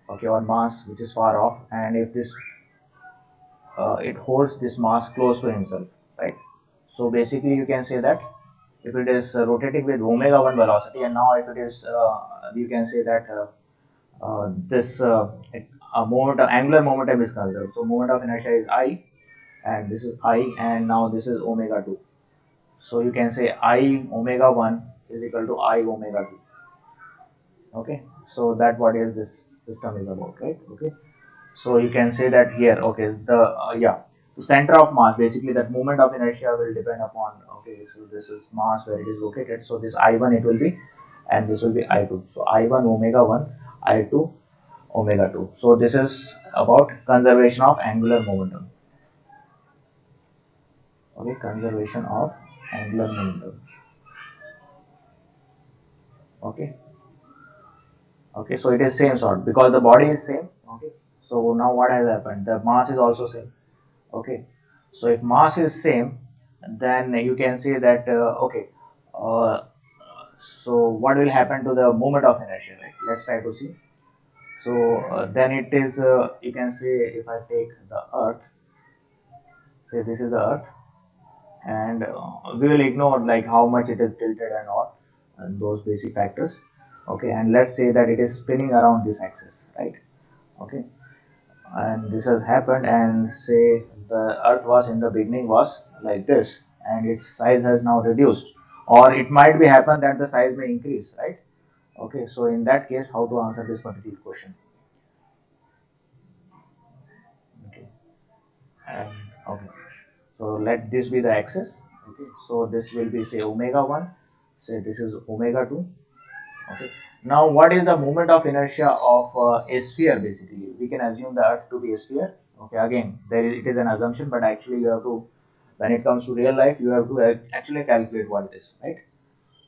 okay, on mass which is far off, and if this it holds this mass close to himself, right? So basically, you can say that if it is rotating with omega 1 velocity, and now if it is, you can say that this momentum, angular momentum is conserved. So moment of inertia is I, and this is I, and now this is omega 2. So you can say I omega 1 is equal to I omega 2. Okay, so that what is this system is about, right? Okay, so you can say that here, okay, the yeah, the center of mass, basically that moment of inertia will depend upon, okay, so this is mass where it is located, so this I1 it will be, and this will be I2, so I1 omega 1, I2 omega 2. So this is about conservation of angular momentum. Okay, conservation of angular momentum. Okay, okay, so it is same sort because the body is same. Okay, so now what has happened, the mass is also same. Okay, so if mass is same, then you can say that okay, uh, so what will happen to the moment of inertia, right? Let's try to see. So then it is, you can say, if I take the earth, say this is the earth, and we will ignore like how much it is tilted and all, and those basic factors. Okay, and let's say that it is spinning around this axis, right? Okay, and this has happened, and say the earth was in the beginning was like this, and its size has now reduced, or it might be happen that the size may increase, right? Okay, so in that case, how to answer this particular question? Okay, and okay, so let this be the axis. Okay, so this will be say omega 1, say this is omega 2. Okay, now what is the moment of inertia of a sphere? Basically, we can assume the earth to be a sphere. Okay, again, it is an assumption, but actually you have to, when it comes to real life, you have to actually calculate what it is, right?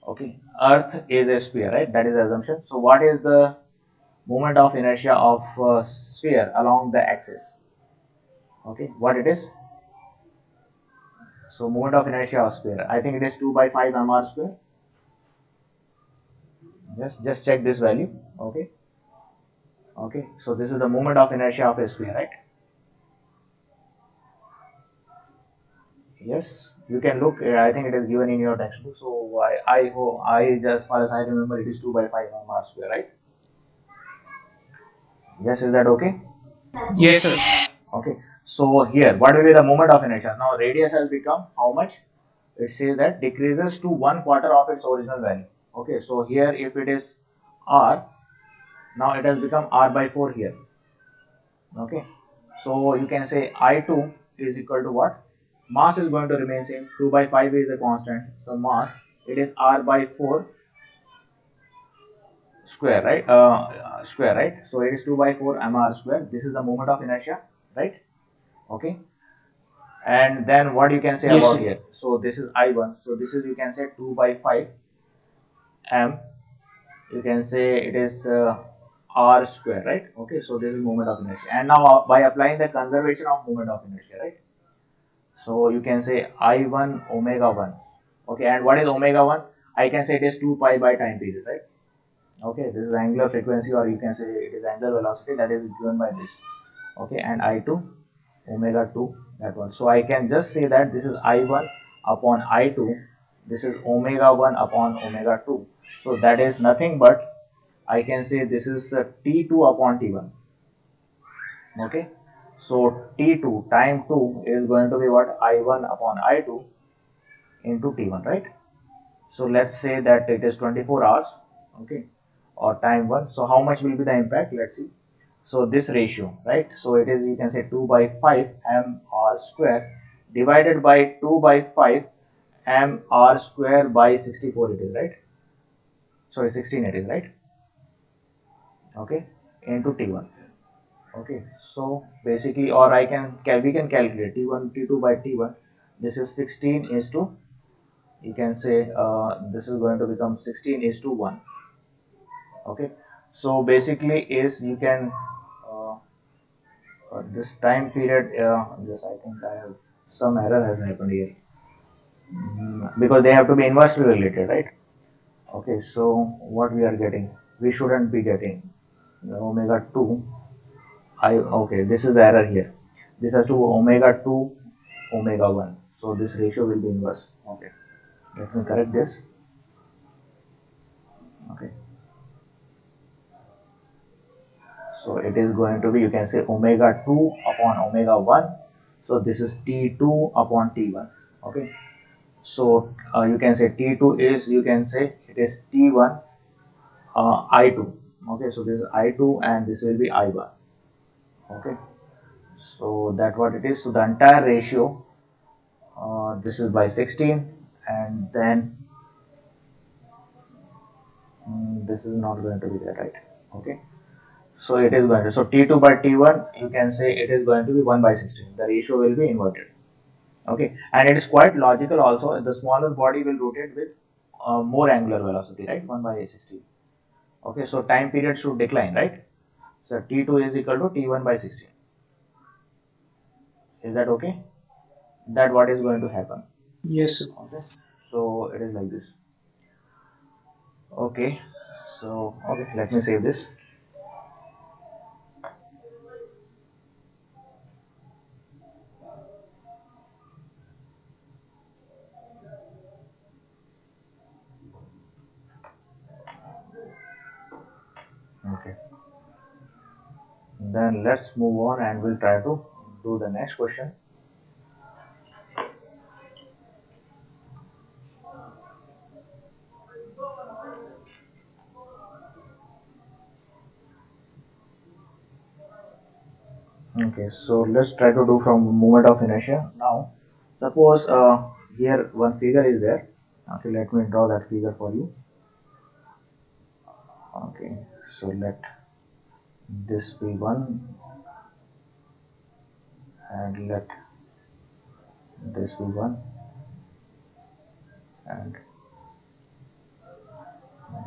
Okay, earth is a sphere, right? That is the assumption. So what is the moment of inertia of sphere along the axis? Okay, what it is? So moment of inertia of sphere, I think it is 2 by 5 mr square. Just check this value. Okay, okay, so this is the moment of inertia of a sphere, right? Yes, you can look. I think it is given in your textbook. So I just, as far as I remember, it is 2 by 5 mr square, right? Yes, is that okay? Yes, sir. Okay. So here, what will be the moment of inertia? Now radius has become how much? It says that decreases to one quarter of its original value. Okay. So here, if it is r, now it has become r by 4 here. Okay, so you can say I2 is equal to what? Mass is going to remain same, 2 by 5 is the constant, so mass, it is r by 4 square, right? Square, right? So it is 2 by 4 mr square. This is the moment of inertia, right? Okay, and then what you can say Yes, about sir. here? So this is I1, so this is, you can say, 2 by 5 m, you can say it is r square, right? Okay, so this is moment of inertia, and now by applying the conservation of moment of inertia, right? So you can say I1 omega 1. Okay, and what is omega 1? I can say it is 2 pi by time period, right? Okay, this is angular frequency, or you can say it is angular velocity, that is given by this. Okay, and I2 omega 2, that one. So I can just say that this is I1 upon I2, this is omega 1 upon omega 2. So that is nothing but I can say this is T2 upon T1. Okay, so T2 time 2 is going to be what, I1 upon I2 into T1, right? So let's say that it is 24 hours, okay, or time 1. So how much will be the impact? Let's see. So this ratio, right? So it is, you can say 2 by 5 m r square divided by 2 by 5 m r square by 64 it is, right? Sorry, 16 it is, right? Okay, into T1. Okay, so basically, or I can we can calculate T1 T2 by T1. This is 16 is to, you can say this is going to become 16 is to 1. Okay, so basically is you can uh, this time period, just I think I have some error has happened here. Because they have to be inversely related, right? Okay, so what we are getting, we shouldn't be getting the omega 2 I, okay, this is the error here. This has to be omega 2 omega 1, so this ratio will be inverse. Okay, let me correct this. Okay, so it is going to be, you can say omega 2 upon omega 1. So this is T2 upon T1. Okay, so you can say T2 is, you can say it is T1 I2. Okay, so this is I2 and this will be I1. Okay, so that what it is. So the entire ratio, this is by 16, and then this is not going to be there, right? Okay, so it is going to, so T2 by T1, you can say it is going to be 1 by 16. The ratio will be inverted. Okay, and it is quite logical also. The smaller body will rotate with more angular velocity, right? 1 by 16. Okay, so time period should decline, right? So T2 is equal to T1 by 16. Is that okay? That what is going to happen. Yes, sir. Okay, so it is like this. Okay, so okay, let me save this. Okay, then let's move on and we'll try to do the next question. Okay, so let's try to do from moment of inertia. Now suppose here one figure is there. Okay, let me draw that figure for you. Okay, so let this be 1 and let this be 1 and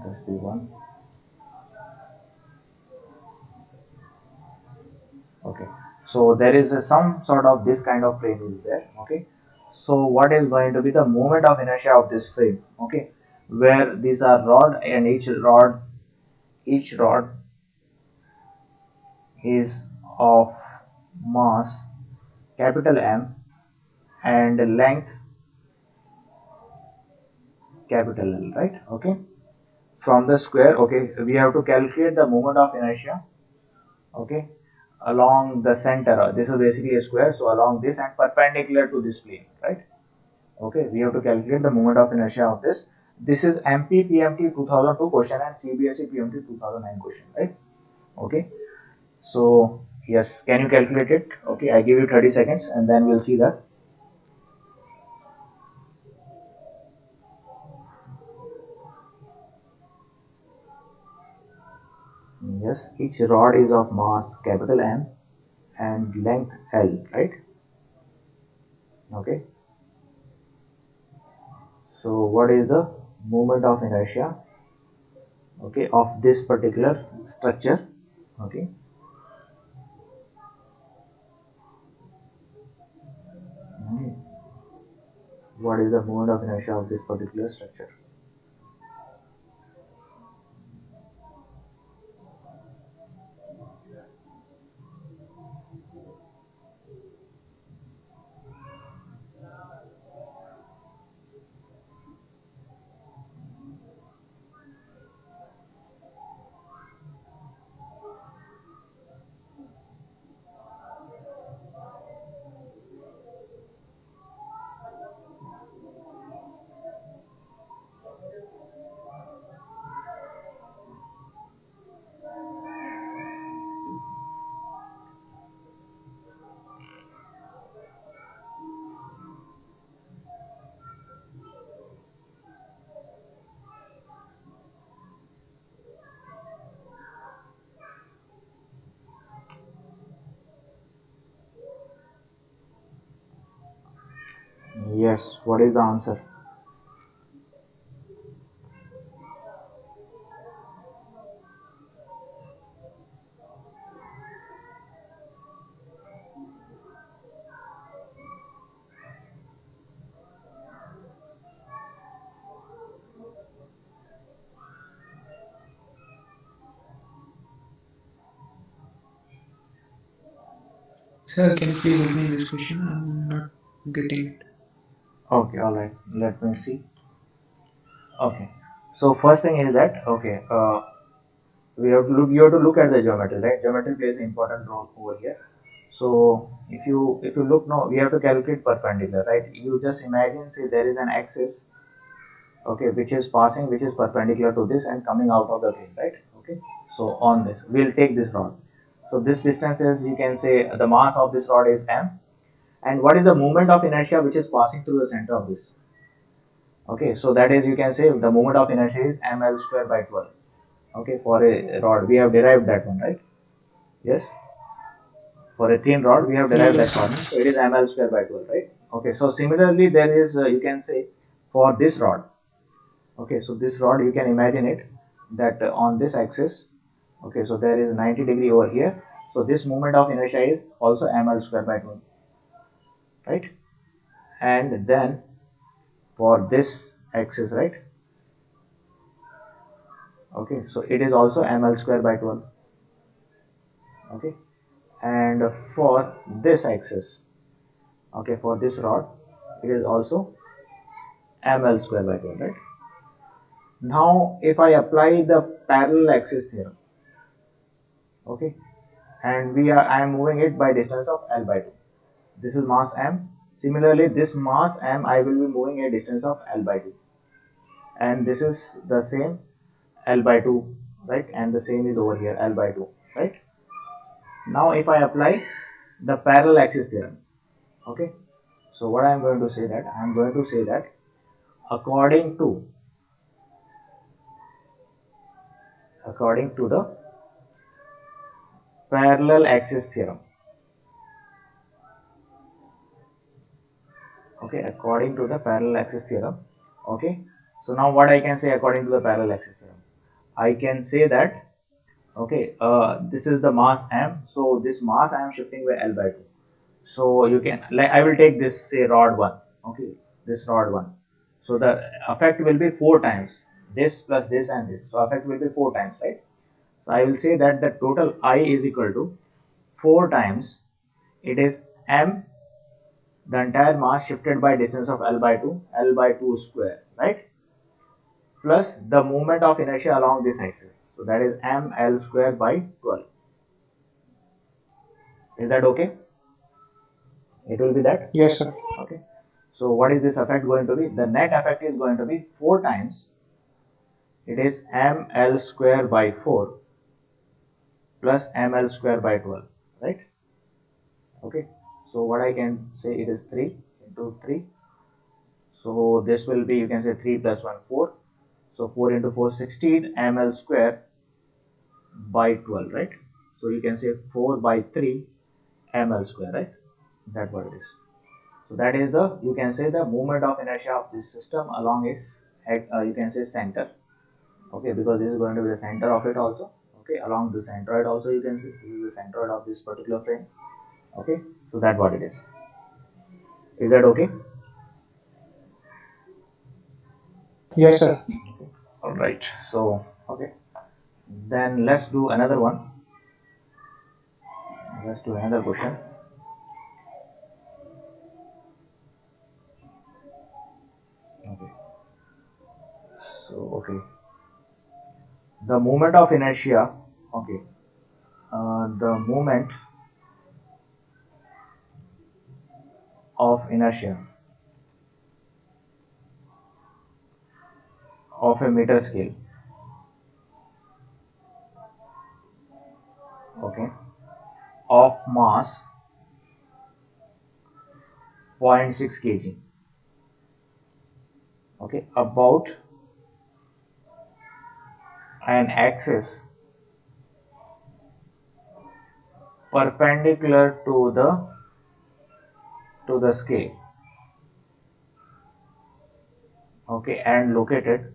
this be 1. Okay, so there is some sort of this kind of frame is there. Okay, so what is going to be the moment of inertia of this frame? Okay, where these are rod, and each rod is of mass capital M and length capital L, right? Okay, from the square, okay, we have to calculate the moment of inertia. Okay, along the center, this is basically a square, so along this and perpendicular to this plane, right? Okay, we have to calculate the moment of inertia of this. This is MP PMT 2002 question and CBSE PMT 2009 question, right? Okay, so yes, can you calculate it? Okay, I give you 30 seconds and then we'll see that. Yes, each rod is of mass capital M and length L, right? Okay, so what is the moment of inertia, okay, of this particular structure? Okay, what is the moment of inertia of this particular structure? Yes, what is the answer? Sir, can you please explain this question? I'm not getting it. Okay, all right. Let me see. Okay. So first thing is that we have to look. You have to look at the geometry, right? Geometry plays an important role over here. So if you look now, we have to calculate perpendicular, right? You just imagine, say there is an axis, okay, which is passing, which is perpendicular to this and coming out of the plane, right? Okay. So on this, we'll take this rod. So this distance is, you can say, the mass of this rod is m, and what is the moment of inertia which is passing through the center of this? Okay, so that is, you can say, the moment of inertia is ml square by 12. Okay, for a rod we have derived that one, right? Yes, for a thin rod we have derived that Yes, sir. formula, so it is ml square by 12, right? Okay, so similarly there is, you can say, for this rod. Okay, so this rod, you can imagine it that on this axis, okay, so there is 90-degree over here, so this moment of inertia is also ml square by 12, right? And then for this axis, right, okay, so it is also ml square by 12. Okay, and for this axis, okay, for this rod, it is also ml square by 12, right? Now if I apply the parallel axis theorem, okay, and I am moving it by distance of l by 2. This is mass m. Similarly, this mass m I will be moving a distance of l by 2, and this is the same l by 2, right? And the same is over here, l by 2, right? Now if I apply the parallel axis theorem, okay, so what I am going to say, that I am going to say that according to the parallel axis theorem, okay, according to the parallel axis theorem, okay, so now what I can say according to the parallel axis theorem, I can say that, okay, this is the mass m, so this mass I am shifting by l by 2. So you can, like, I will take this, say, rod 1, okay, this rod 1, so the effect will be 4 times this plus this and this, so effect will be 4 times, right? So I will say that the total I is equal to 4 times, it is m, the entire mass shifted by distance of l by 2, l by 2 square, right, plus the moment of inertia along this axis, so that is m l square by 12. Is that okay? It will be that. Yes, sir. Okay, so what is this effect going to be? The net effect is going to be 4 times, it is ml square by 4 plus ml square by 12, right? Okay, so what I can say, it is 3 into 3, so this will be, you can say, 3 plus 1 4, so 4 into 4 16 ml square by 12, right? So you can say 4 by 3 ml square, right? That's what it is. So that is the, you can say, the moment of inertia of this system along its, you can say, center. Okay, because this is going to be the center of it also. Okay, along the centroid also, you can see this is the centroid of this particular frame. Okay, so that's what it is. Is that okay? Yes, sir. All right. So okay, then let's do another one. Let's do another question. Okay. So okay, the moment of inertia. Okay, the moment of inertia of a meter scale, okay, of mass 0.6 kg, okay, about an axis perpendicular to the scale, okay, and located,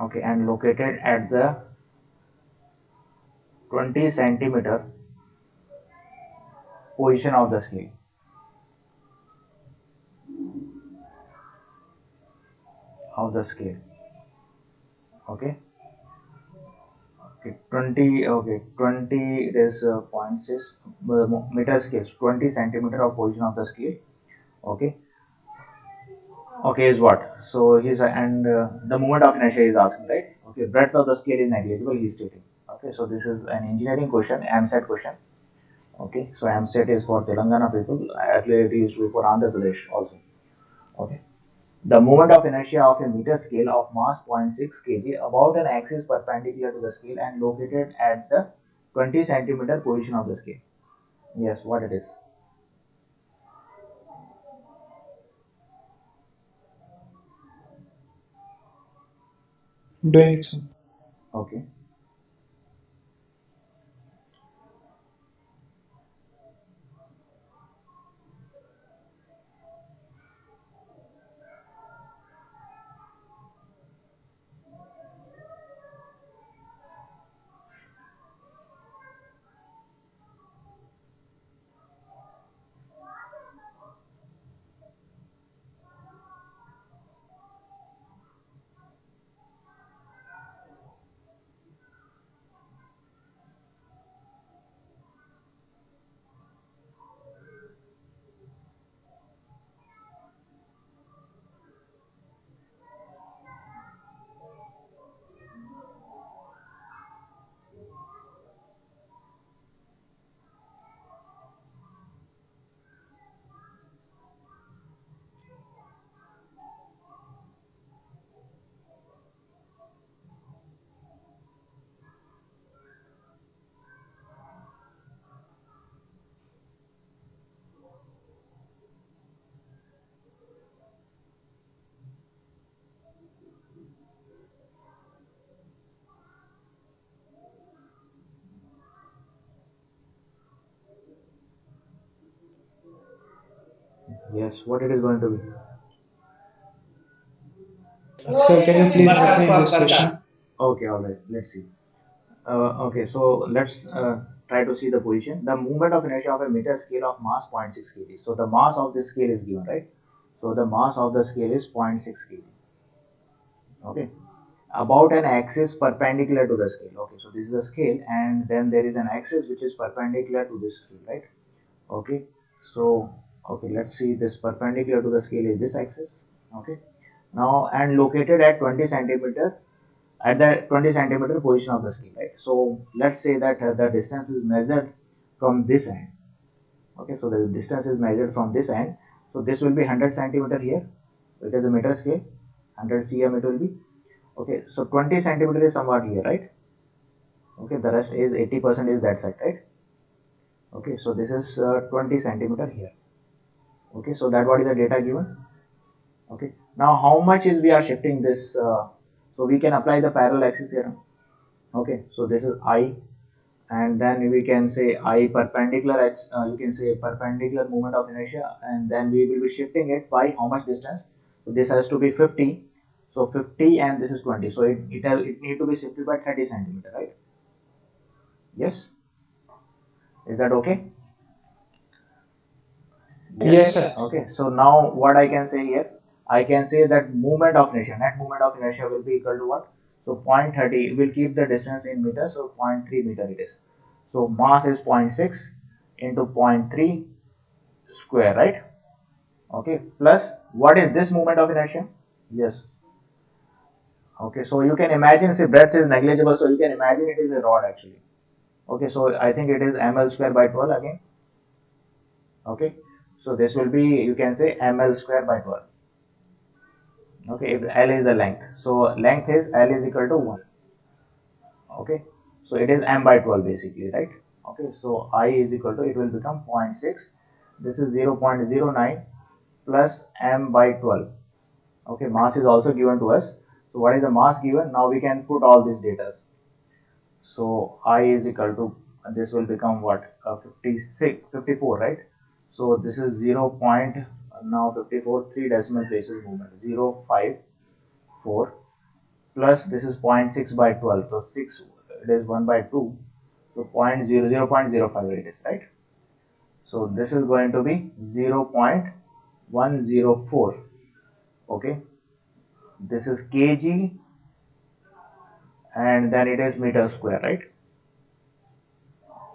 okay, and located at the 20 centimeter position of the scale. Of the scale. Okay. Okay. 20. Okay. 20. It is 0.6 meter scale. 20 centimeter of position of the scale. Okay. Okay. Is what? So he's and the moment of inertia is asking, right? Okay. Breadth of the scale is negligible. He is stating. Okay. So this is an engineering question, AMSET question. Okay. So AMSET is for Telangana people. Earlier it used to be for Andhra Pradesh also. Okay. The moment of inertia of a meter scale of mass 0.6 kg about an axis perpendicular to the scale and located at the 20 centimeter position of the scale. Yes, what it is. Doing so. Okay. Yes, what it is going to be. Sir, can you please repeat this question? Okay, alright, let's see. Okay, so let's try to see the position. The movement of inertia of a meter scale of mass 0.6 kg. So the mass of this scale is given, right? So the mass of the scale is 0.6 kg. Okay. About an axis perpendicular to the scale. Okay, so this is the scale, and then there is an axis which is perpendicular to this scale, right? Okay, so okay, let's see, this perpendicular to the scale is this axis. Okay, now and located at 20 centimeter at the 20 centimeter position of the scale, right? So let's say that the distance is measured from this end. Okay, so the distance is measured from this end. So this will be 100 centimeter here. It is a meter scale. 100 cm it will be. Okay, so 20 centimeter is somewhat here, right? Okay, the rest is 80% is that side, right? Okay, so this is 20 centimeter here. Okay, so that what is the data given. Okay, now how much is we are shifting this? So we can apply the parallel axis theorem. Okay, so this is I, and then we can say I perpendicular x. You can say perpendicular moment of inertia, and then we will be shifting it by how much distance. So this has to be 50. So 50 and this is 20. So it need to be shifted by 30 centimeter, right? Yes. Is that okay? Yes, Yes. sir. Okay. So now what I can say here, I can say that moment of inertia, net moment of inertia will be equal to what? So 0.30. We'll keep the distance in meters. So 0.3 meter it is. So mass is 0.6 into 0.3 square, right? Okay. Plus what is this moment of inertia? Yes. Okay. So you can imagine, say breadth is negligible. So you can imagine it is a rod actually. Okay. So I think it is ml square by 12 again. Okay, so this will be, you can say, ml square by 12. Okay, if L is the length, so length is L is equal to 1. Okay, so it is m by 12 basically, right? Okay, so I is equal to, it will become 0.6, this is 0.09 plus m by 12. Okay, mass is also given to us. So what is the mass given? Now we can put all these data. So I is equal to, this will become what, 56 54, right? So this is 0. now 54, 3 decimal places movement, 0, 5, 4, plus this is 0.6 by 12, so 6, it is 1 by 2, so 0.05 it is, right? So this is going to be 0.104, okay? This is kg, and then it is meter square, right?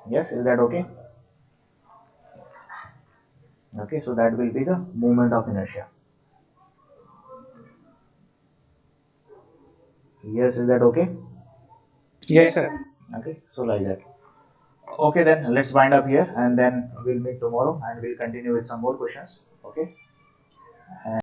Yes, is that okay? Okay, so that will be the moment of inertia. Yes, is that okay? Yes, sir. Okay, so like that. Okay, then let's wind up here, and then we'll meet tomorrow and we'll continue with some more questions. Okay.